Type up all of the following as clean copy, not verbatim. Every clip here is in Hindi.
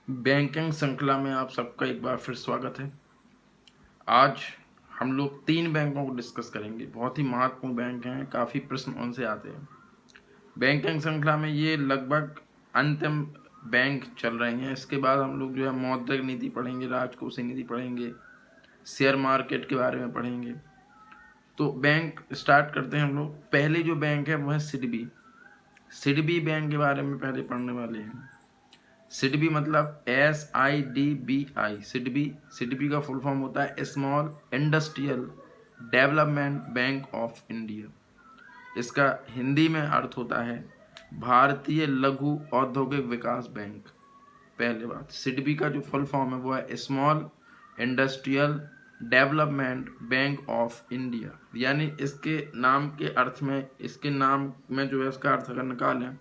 बैंकिंग श्रृंखला में आप सबका एक बार फिर स्वागत है। आज हम लोग 3 बैंकों को डिस्कस करेंगे। बहुत ही महत्वपूर्ण बैंक हैं, काफ़ी प्रश्न उनसे आते हैं। बैंकिंग श्रृंखला में ये लगभग अंतिम बैंक चल रहे हैं। इसके बाद हम लोग जो है मौद्रिक नीति पढ़ेंगे, राजकोषीय नीति पढ़ेंगे, शेयर मार्केट के बारे में पढ़ेंगे। तो बैंक स्टार्ट करते हैं हम लोग। पहले जो बैंक है वो है सिडबी। सिडबी बैंक के बारे में पहले पढ़ने वाले हैं। सिडबी मतलब SIDBI। सिडबी का फुल फॉर्म होता है small industrial development bank of India. इसका हिंदी में अर्थ होता है भारतीय लघु औद्योगिक विकास बैंक। पहले बात, सिडबी का जो फुल फॉर्म है वो है small industrial development bank of India. यानी इसके नाम के अर्थ में, इसके नाम में जो है इसका अर्थ अगर निकालें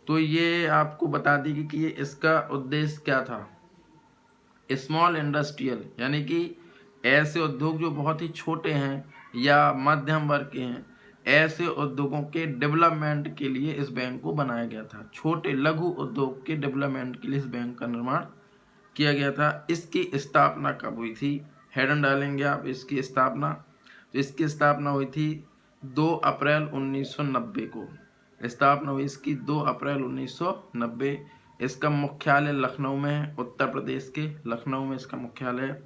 तो ये आपको बता देगी कि ये इसका उद्देश्य क्या था। स्मॉल इंडस्ट्रियल यानी कि ऐसे उद्योग जो बहुत ही छोटे हैं या मध्यम वर्ग के हैं, ऐसे उद्योगों के डेवलपमेंट के लिए इस बैंक को बनाया गया था। छोटे लघु उद्योग के डेवलपमेंट के लिए इस बैंक का निर्माण किया गया था। इसकी स्थापना कब हुई थी? हेडन डालेंगे आप इसकी स्थापना। तो इसकी स्थापना हुई थी 2 अप्रैल 1990 को। स्थापना हुई इसकी 2 अप्रैल 1990। इसका मुख्यालय लखनऊ में है, उत्तर प्रदेश के लखनऊ में इसका मुख्यालय है।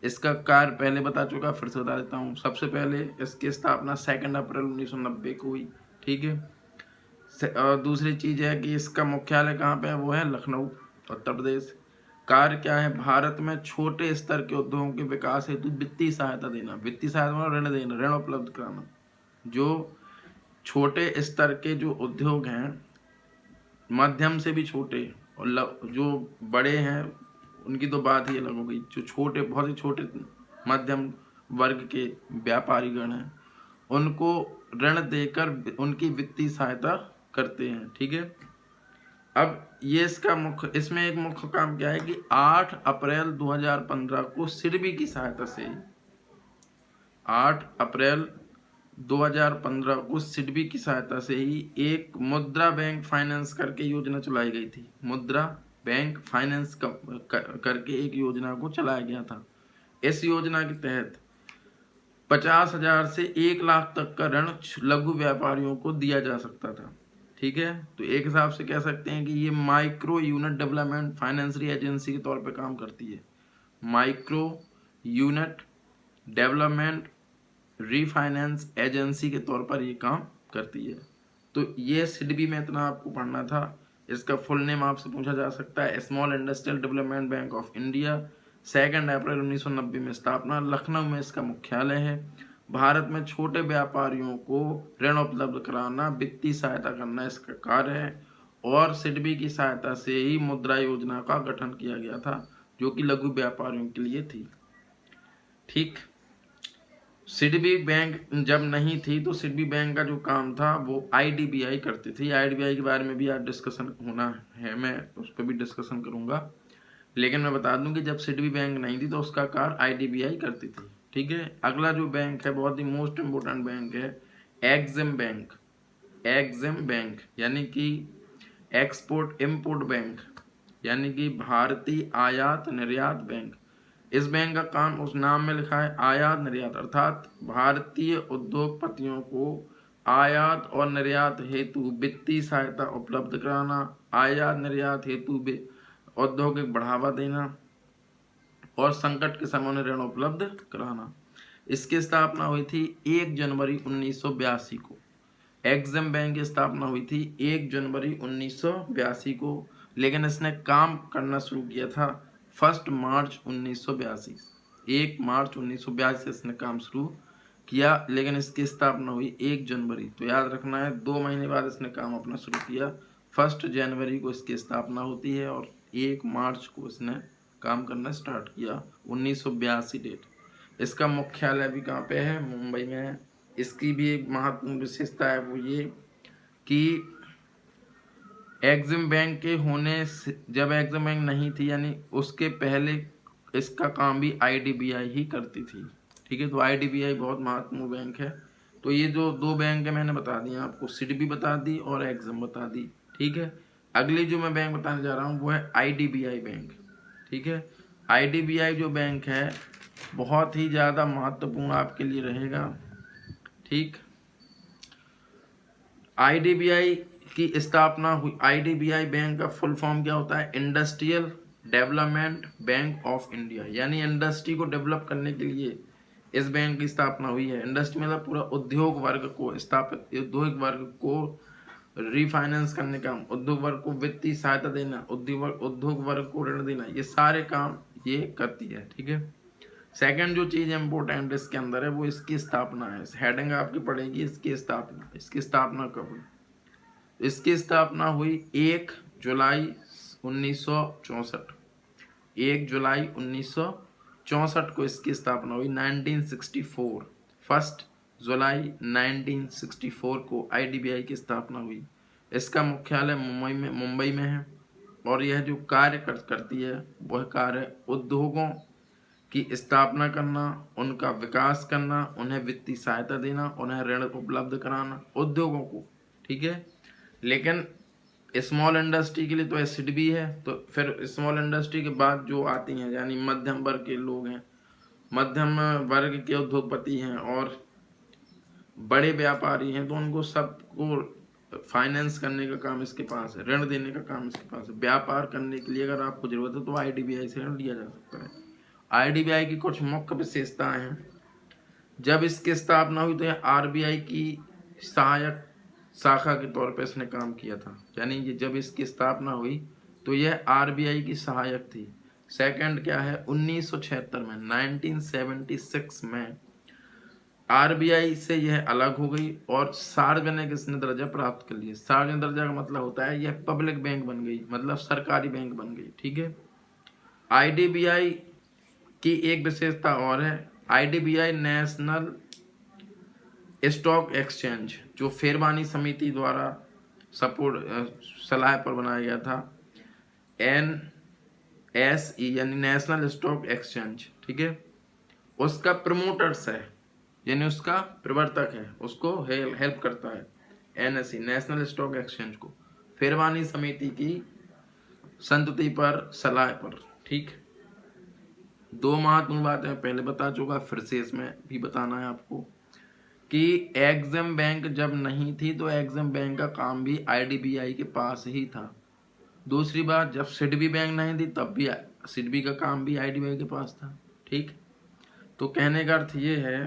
इसका कार्य पहले बता चुका, फिर से बता देता हूँ। सबसे पहले इसकी स्थापना 2 अप्रैल 1990 को हुई, ठीक है। और दूसरी चीज़ है कि इसका मुख्यालय कहाँ पे है, वो है लखनऊ, उत्तर प्रदेश। कार्य क्या है? भारत में छोटे स्तर के उद्योगों के विकास हेतु वित्तीय सहायता देना। वित्तीय सहायता मतलब ऋण देना, ऋण उपलब्ध कराना। जो छोटे स्तर के जो उद्योग हैं, मध्यम से भी छोटे और जो बड़े हैं उनकी तो बात ही अलग हो गई। जो छोटे, बहुत ही छोटे मध्यम वर्ग के व्यापारीगण हैं, उनको ऋण देकर उनकी वित्तीय सहायता करते हैं, ठीक है। अब ये इसमें एक मुख्य काम क्या है कि 8 अप्रैल 2015 को सिडबी की सहायता से, 8 अप्रैल 2015 को सिडबी की सहायता से ही एक मुद्रा बैंक फाइनेंस करके योजना चलाई गई थी। मुद्रा बैंक फाइनेंस करके एक योजना को चलाया गया था। इस योजना के तहत 50,000 से 1 लाख तक का ऋण लघु व्यापारियों को दिया जा सकता था, ठीक है। तो एक हिसाब से कह सकते हैं कि ये micro unit development financial agency के तौर पे काम करती है। Micro unit development refinance agency के तौर पर ये काम करती है। तो ये सिडबी में इतना आपको पढ़ना था। इसका फुल नेम आपसे पूछा जा सकता है small industrial development bank of India. 2 अप्रैल 1990 में स्थापना, लखनऊ में इसका मुख्यालय है। भारत में छोटे व्यापारियों को ऋण उपलब्ध कराना, वित्तीय सहायता करना इसका कार्य है। और सिडबी की सहायता से ही मुद्रा योजना का गठन किया गया था, जो कि लघु व्यापारियों के लिए थी, ठीक। सिडबी बैंक जब नहीं थी तो सिडबी बैंक का जो काम था वो IDBI करती थी। IDBI के बारे में भी आज डिस्कशन होना है, मैं उस पर भी डिस्कशन करूंगा। लेकिन मैं बता दूं कि जब सिडबी बैंक नहीं थी तो उसका कार्य IDBI करती थी, ठीक है। अगला जो बैंक है, बहुत ही मोस्ट इम्पोर्टेंट बैंक है, एग्जिम बैंक। एग्जिम बैंक यानी कि एक्सपोर्ट इम्पोर्ट बैंक, यानी कि भारतीय आयात निर्यात बैंक। इस बैंक का काम उस नाम में लिखा है, आयात निर्यात, अर्थात भारतीय उद्योगपतियों को आयात और निर्यात हेतु वित्तीय सहायता उपलब्ध कराना, आयात निर्यात हेतु औद्योगिक बढ़ावा देना और संकट के समय में ऋण उपलब्ध कराना। इसकी स्थापना हुई थी 1 जनवरी 1982 को। एग्जिम बैंक की स्थापना हुई थी 1 जनवरी 1982 को, लेकिन इसने काम करना शुरू किया था 1 मार्च 1982। 1 मार्च 1982 से इसने काम शुरू किया, लेकिन इसकी स्थापना हुई 1 जनवरी। तो याद रखना है, 2 महीने बाद इसने काम अपना शुरू किया। 1 जनवरी को इसकी स्थापना होती है और 1 मार्च को इसने काम करना स्टार्ट किया, 1982 डेट। इसका मुख्यालय भी कहाँ पे है? मुंबई में है। इसकी भी एक महत्वपूर्ण विशेषता है, वो ये कि एग्जिम बैंक के होने से, जब एग्जिम बैंक नहीं थी यानी उसके पहले इसका काम भी IDBI ही करती थी, ठीक है। तो IDBI बहुत महत्वपूर्ण बैंक है। तो ये जो 2 बैंक है मैंने बता दिए आपको, सिडबी बता दी और एग्जिम बता दी, ठीक है। अगली जो मैं बैंक बताने जा रहा हूँ वो है आईडीबीआई बैंक। ठीक है, आईडीबीआई जो बैंक है बहुत ही ज़्यादा महत्वपूर्ण आपके लिए रहेगा। ठीक, आईडीबीआई की स्थापना हुई। आईडीबीआई बैंक का फुल फॉर्म क्या होता है? Industrial development bank of India, यानी इंडस्ट्री को डेवलप करने के लिए इस बैंक की स्थापना हुई है। इंडस्ट्री मतलब पूरा उद्योग वर्ग को उद्योग वर्ग को रिफाइनेंस करने का, उद्योग वर्ग को वित्तीय सहायता देना, उद्योग वर्ग को ऋण देना, ये सारे काम ये करती है। ठीक है, सेकंड जो चीज इंपोर्टेंट इसके अंदर है वो इसकी स्थापना है। हेडिंग आपकी पड़ेगी इसकी स्थापना। इसकी स्थापना कब हुई? इसकी स्थापना हुई 1 जुलाई 1964। 1 जुलाई 1964 को इसकी स्थापना हुई। 1964 1 जुलाई 1964 को आईडीबीआई की स्थापना हुई। इसका मुख्यालय मुंबई में है और यह जो कार्य करती है वह कार्य उद्योगों की स्थापना करना, उनका विकास करना, उन्हें वित्तीय सहायता देना, उन्हें ऋण उपलब्ध कराना उद्योगों को। ठीक है, लेकिन स्मॉल इंडस्ट्री के लिए तो एससीडबी है। तो फिर स्मॉल इंडस्ट्री के बाद जो आती हैं यानी मध्यम वर्ग के लोग हैं, मध्यम वर्ग के उद्योगपति हैं और बड़े व्यापारी हैं, तो उनको सबको फाइनेंस करने का काम इसके पास है, ऋण देने का काम इसके पास है। व्यापार करने के लिए अगर आपको जरूरत है तो आईडीबीआई से ऋण लिया जा सकता है। आईडीबीआई की कुछ मुख्य विशेषताएं हैं। जब इसकी स्थापना हुई तो यह आरबीआई की सहायक शाखा के तौर पर इसने काम किया था, यानी ये जब इसकी स्थापना हुई तो यह आरबीआई की सहायक थी। सेकंड क्या है, 1976 में 1976 में आरबीआई से यह अलग हो गई और सार्वजनिक इसने दर्जा प्राप्त कर लिया। सार्वजनिक दर्जा का मतलब होता है यह पब्लिक बैंक बन गई, मतलब सरकारी बैंक बन गई। ठीक है, आईडीबीआई की एक विशेषता और है, आईडीबीआई नेशनल स्टॉक एक्सचेंज जो फेरबानी समिति द्वारा सलाह पर बनाया गया था, NSE यानी नेशनल स्टॉक एक्सचेंज। ठीक है, उसका प्रमोटर्स है यानी उसका प्रवर्तक है, उसको हेल्प करता है NSE नेशनल स्टॉक एक्सचेंज को फेरबानी समिति की संतुति पर सलाह पर। ठीक, दो महत्वपूर्ण बातें पहले बता चुका, फिर से इसमें भी बताना है आपको कि एग्जिम बैंक जब नहीं थी तो एग्जिम बैंक का काम भी आईडीबीआई के पास ही था। दूसरी बात, जब सिडबी बैंक नहीं थी तब भी सिडबी का काम भी आईडीबीआई के पास था। ठीक, तो कहने का अर्थ ये है,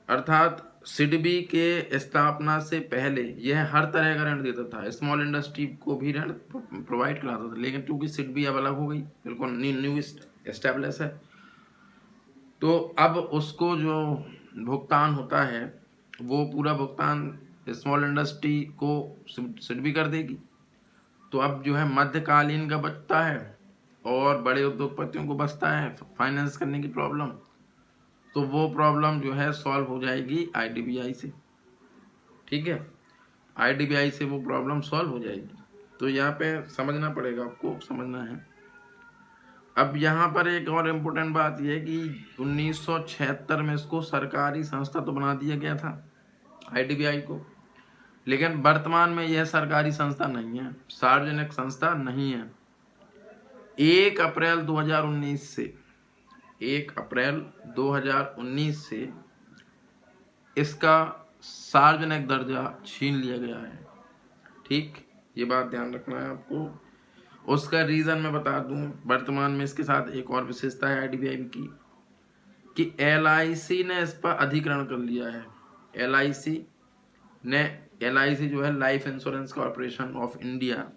अर्थात सिडबी के स्थापना से पहले यह हर तरह का ऋण देता था, स्मॉल इंडस्ट्री को भी ऋण प्रोवाइड कराता था। लेकिन चूंकि सिडबी अब अलग हो गई, बिल्कुल न्यू एस्टेब्लिश है, तो अब उसको जो भुगतान होता है वो पूरा भुगतान स्मॉल इंडस्ट्री को सिडबी कर देगी। तो अब जो है मध्यकालीन का बचता है और बड़े उद्योगपतियों को बचता है फाइनेंस करने की प्रॉब्लम, तो वो प्रॉब्लम जो है सॉल्व हो जाएगी आईडीबीआई से। ठीक है, आईडीबीआई से वो प्रॉब्लम सॉल्व हो जाएगी। तो यहाँ पे समझना पड़ेगा, आपको समझना है। अब यहाँ पर एक और इम्पोर्टेंट बात यह है कि 1976 में इसको सरकारी संस्था तो बना दिया गया था आईडीबीआई को, लेकिन वर्तमान में यह सरकारी संस्था नहीं है, सार्वजनिक संस्था नहीं है। 1 अप्रैल 2019 से 1 अप्रैल 2019 से इसका सार्वजनिक दर्जा छीन लिया गया है। ठीक, ये बात ध्यान रखना है आपको। उसका रीज़न मैं बता दूं, वर्तमान में इसके साथ एक और विशेषता है आईडीबीआई की कि LIC ने इस पर अधिग्रहण कर लिया है। LIC जो है life insurance corporation of India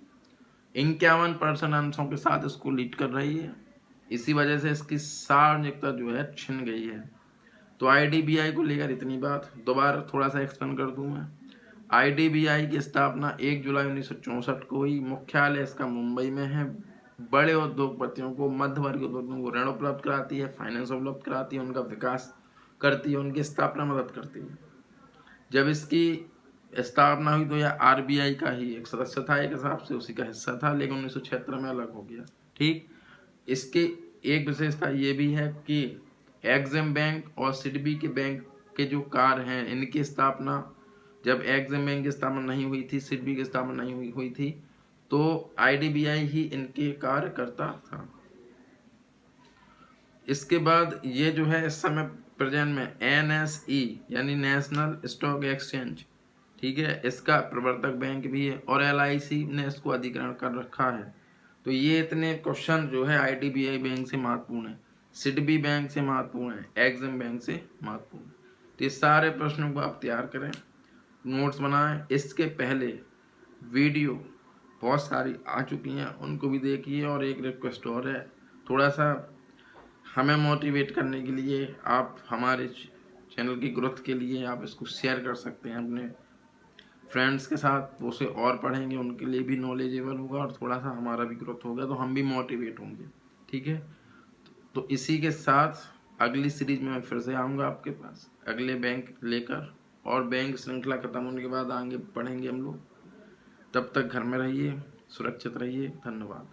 51% अंशों के साथ इसको लीड कर रही है। इसी वजह से इसकी सार्वजनिकता जो है छिन गई है। तो आईडीबीआई को लेकर इतनी बात, दोबारा थोड़ा सा एक्सप्लेन कर दूं मैं। आईडीबीआई की स्थापना 1 जुलाई 1964 को हुई। मुख्यालय इसका मुंबई में है। बड़े उद्योगपतियों को, मध्य वर्ग उद्योगों को ऋण उपलब्ध कराती है, फाइनेंस उपलब्ध कराती है, उनका विकास करती है, उनकी स्थापना मदद करती है। जब इसकी स्थापना हुई तो यह आरबीआई का ही एक सदस्य था, एक हिसाब से उसी का हिस्सा था, लेकिन 1976 में अलग हो गया। ठीक, इसकी एक विशेषता ये भी है कि एग्जिम बैंक और सिडबी के बैंक के जो कार्य हैं इनकी स्थापना जब एग्जिम बैंक की स्थापना नहीं हुई थी, सिडबी की स्थापना नहीं हुई थी, तो आईडीबीआई ही इनके कार्य करता था। इसके बाद ये जो है इस समय प्रेजेंट में एनएसई यानी नेशनल स्टॉक एक्सचेंज, ठीक है, इसका प्रवर्तक बैंक भी है और एलआईसी ने इसको अधिग्रहण कर रखा है। तो ये इतने क्वेश्चन जो है आईडीबीआई बैंक से महत्वपूर्ण है, सिडबी बैंक से महत्वपूर्ण है, एग्जिम बैंक से महत्वपूर्ण है। तो ये सारे प्रश्नों को आप तैयार करें, नोट्स बनाएं। इसके पहले वीडियो बहुत सारी आ चुकी हैं, उनको भी देखिए। और एक रिक्वेस्ट और है, थोड़ा सा हमें मोटिवेट करने के लिए आप हमारे चैनल की ग्रोथ के लिए आप इसको शेयर कर सकते हैं अपने फ्रेंड्स के साथ, वो उसे और पढ़ेंगे, उनके लिए भी नॉलेजेबल होगा और थोड़ा सा हमारा भी ग्रोथ होगा, तो हम भी मोटिवेट होंगे। ठीक है, तो इसी के साथ अगली सीरीज में मैं फिर से आऊँगा आपके पास अगले बैंक लेकर, और बैंक श्रृंखला खत्म होने के बाद आगे पढ़ेंगे हम लोग। तब तक घर में रहिए, सुरक्षित रहिए। धन्यवाद।